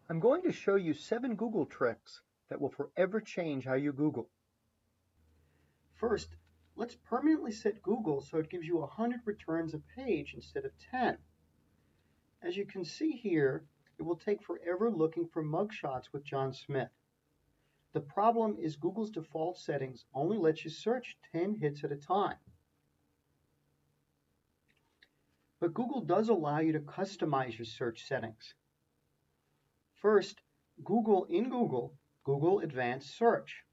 I'm going to show you 7 Google tricks that will forever change how you Google. First, let's permanently set Google so it gives you 100 returns a page instead of 10. As you can see here, it will take forever looking for mugshots with John Smith. The problem is Google's default settings only let you search 10 hits at a time. But Google does allow you to customize your search settings. First, in Google Advanced Search.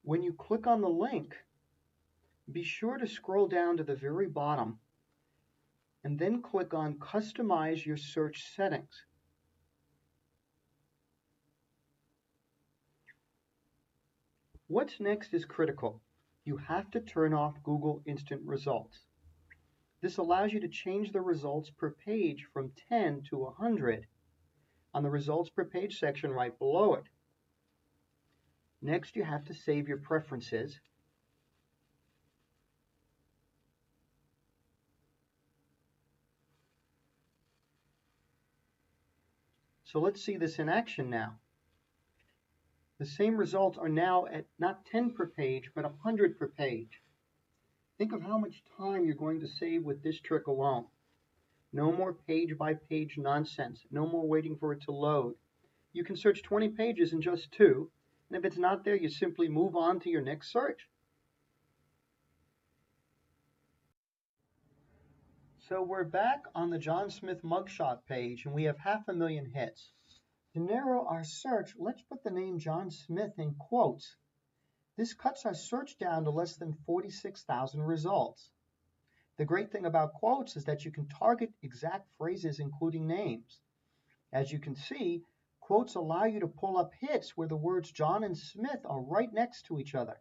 When you click on the link, be sure to scroll down to the very bottom and then click on Customize Your Search Settings. What's next is critical. You have to turn off Google Instant Results. This allows you to change the results per page from 10 to 100 on the results per page section right below it. Next, you have to save your preferences. So let's see this in action now. The same results are now at not 10 per page, but 100 per page. Think of how much time you're going to save with this trick alone. No more page-by-page nonsense. No more waiting for it to load. You can search 20 pages in just 2, and if it's not there, you simply move on to your next search. So we're back on the John Smith mugshot page, and we have 500,000 hits. To narrow our search, let's put the name John Smith in quotes. This cuts our search down to less than 46,000 results. The great thing about quotes is that you can target exact phrases including names. As you can see, quotes allow you to pull up hits where the words John and Smith are right next to each other.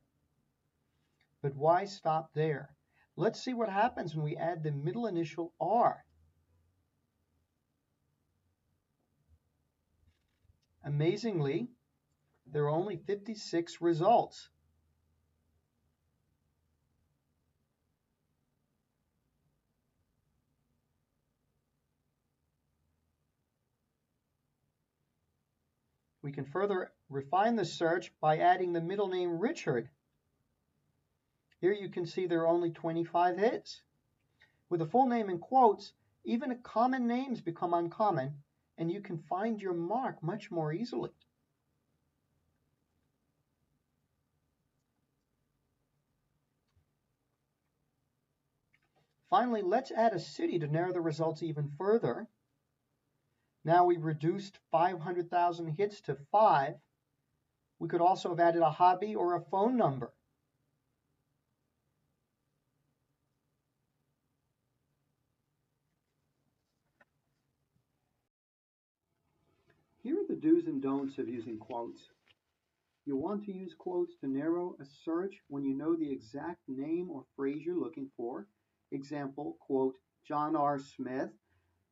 But why stop there? Let's see what happens when we add the middle initial R. Amazingly, there are only 56 results. We can further refine the search by adding the middle name Richard. Here you can see there are only 25 hits. With a full name in quotes, even common names become uncommon, and you can find your mark much more easily. Finally, let's add a city to narrow the results even further. Now we've reduced 500,000 hits to 5. We could also have added a hobby or a phone number. Here are the do's and don'ts of using quotes. You'll want to use quotes to narrow a search when you know the exact name or phrase you're looking for. Example, quote, John R. Smith.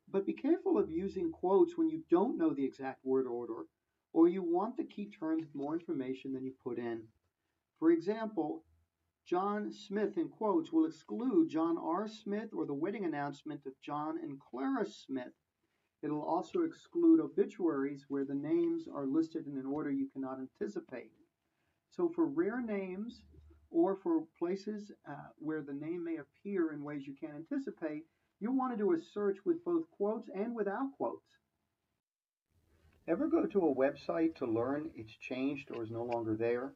But be careful of using quotes when you don't know the exact word order, or you want the key terms with more information than you put in. For example, John Smith in quotes will exclude John R. Smith or the wedding announcement of John and Clara Smith. It'll also exclude obituaries where the names are listed in an order you cannot anticipate. So for rare names or for places where the name may appear in ways you can't anticipate, you'll want to do a search with both quotes and without quotes. Ever go to a website to learn it's changed or is no longer there?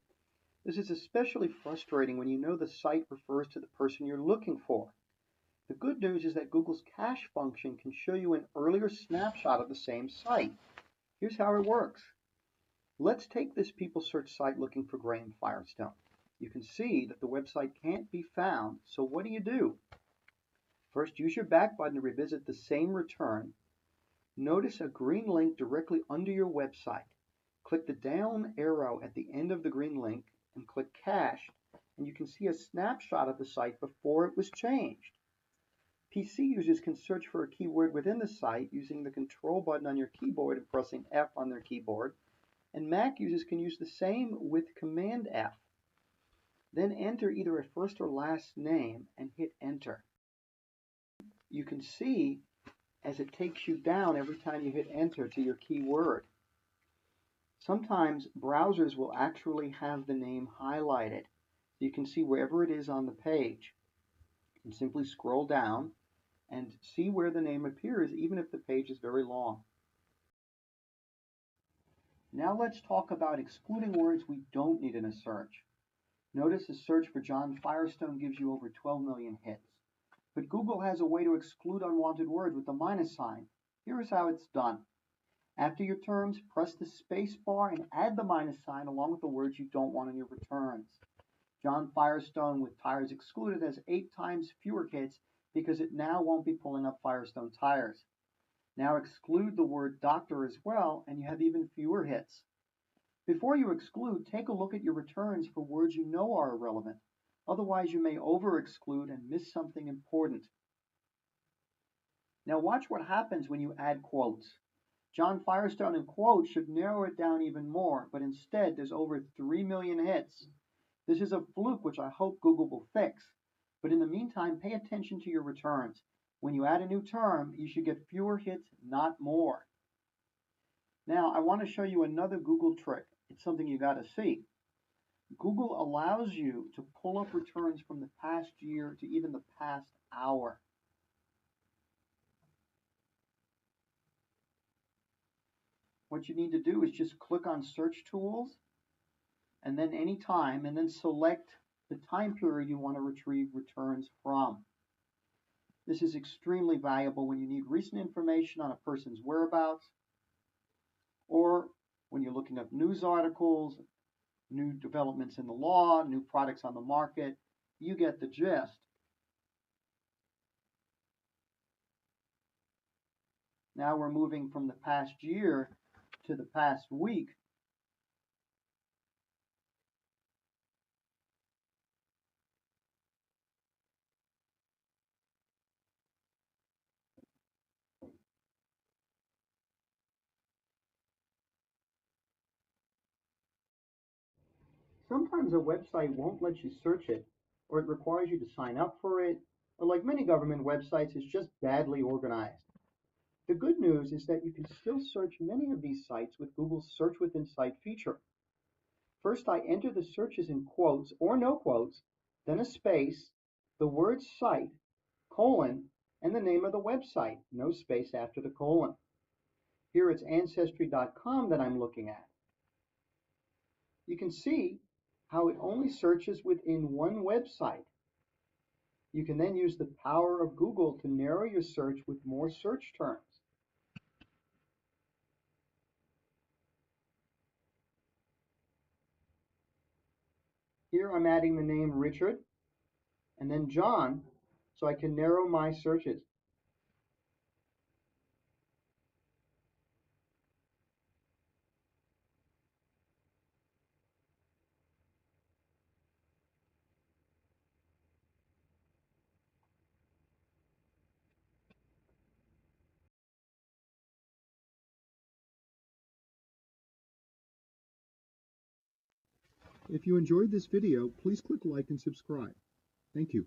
This is especially frustrating when you know the site refers to the person you're looking for. The good news is that Google's cache function can show you an earlier snapshot of the same site. Here's how it works. Let's take this people search site looking for Graham Firestone. You can see that the website can't be found, so what do? First, use your back button to revisit the same return. Notice a green link directly under your website. Click the down arrow at the end of the green link and click Cached, and you can see a snapshot of the site before it was changed. PC users can search for a keyword within the site using the Control button on your keyboard and pressing F on their keyboard, and Mac users can use the same with Command F. Then enter either a first or last name and hit Enter. You can see as it takes you down every time you hit enter to your keyword. Sometimes browsers will actually have the name highlighted. So you can see wherever it is on the page. You can simply scroll down and see where the name appears, even if the page is very long. Now let's talk about excluding words we don't need in a search. Notice a search for John Firestone gives you over 12 million hits. But Google has a way to exclude unwanted words with the minus sign. Here is how it's done. After your terms, press the space bar and add the minus sign along with the words you don't want in your returns. John Firestone with tires excluded has 8 times fewer hits because it now won't be pulling up Firestone tires. Now exclude the word doctor as well, and you have even fewer hits. Before you exclude, take a look at your returns for words you know are irrelevant. Otherwise, you may over-exclude and miss something important. Now watch what happens when you add quotes. John Firestone in quotes should narrow it down even more, but instead there's over 3 million hits. This is a fluke which I hope Google will fix. But in the meantime, pay attention to your returns. When you add a new term, you should get fewer hits, not more. Now, I want to show you another Google trick. It's something you got to see. Google allows you to pull up returns from the past year to even the past hour. What you need to do is just click on Search Tools, and then Anytime, and then select the time period you want to retrieve returns from. This is extremely valuable when you need recent information on a person's whereabouts, or when you're looking up news articles, new developments in the law, new products on the market. You get the gist. Now we're moving from the past year to the past week. Sometimes a website won't let you search it, or it requires you to sign up for it, or like many government websites, it's just badly organized. The good news is that you can still search many of these sites with Google's Search Within Site feature. First, I enter the searches in quotes or no quotes, then a space, the word site, colon, and the name of the website, no space after the colon. Here it's Ancestry.com that I'm looking at. You can see how it only searches within one website. You can then use the power of Google to narrow your search with more search terms. Here I'm adding the name Richard and then John so I can narrow my searches. If you enjoyed this video, please click like and subscribe. Thank you.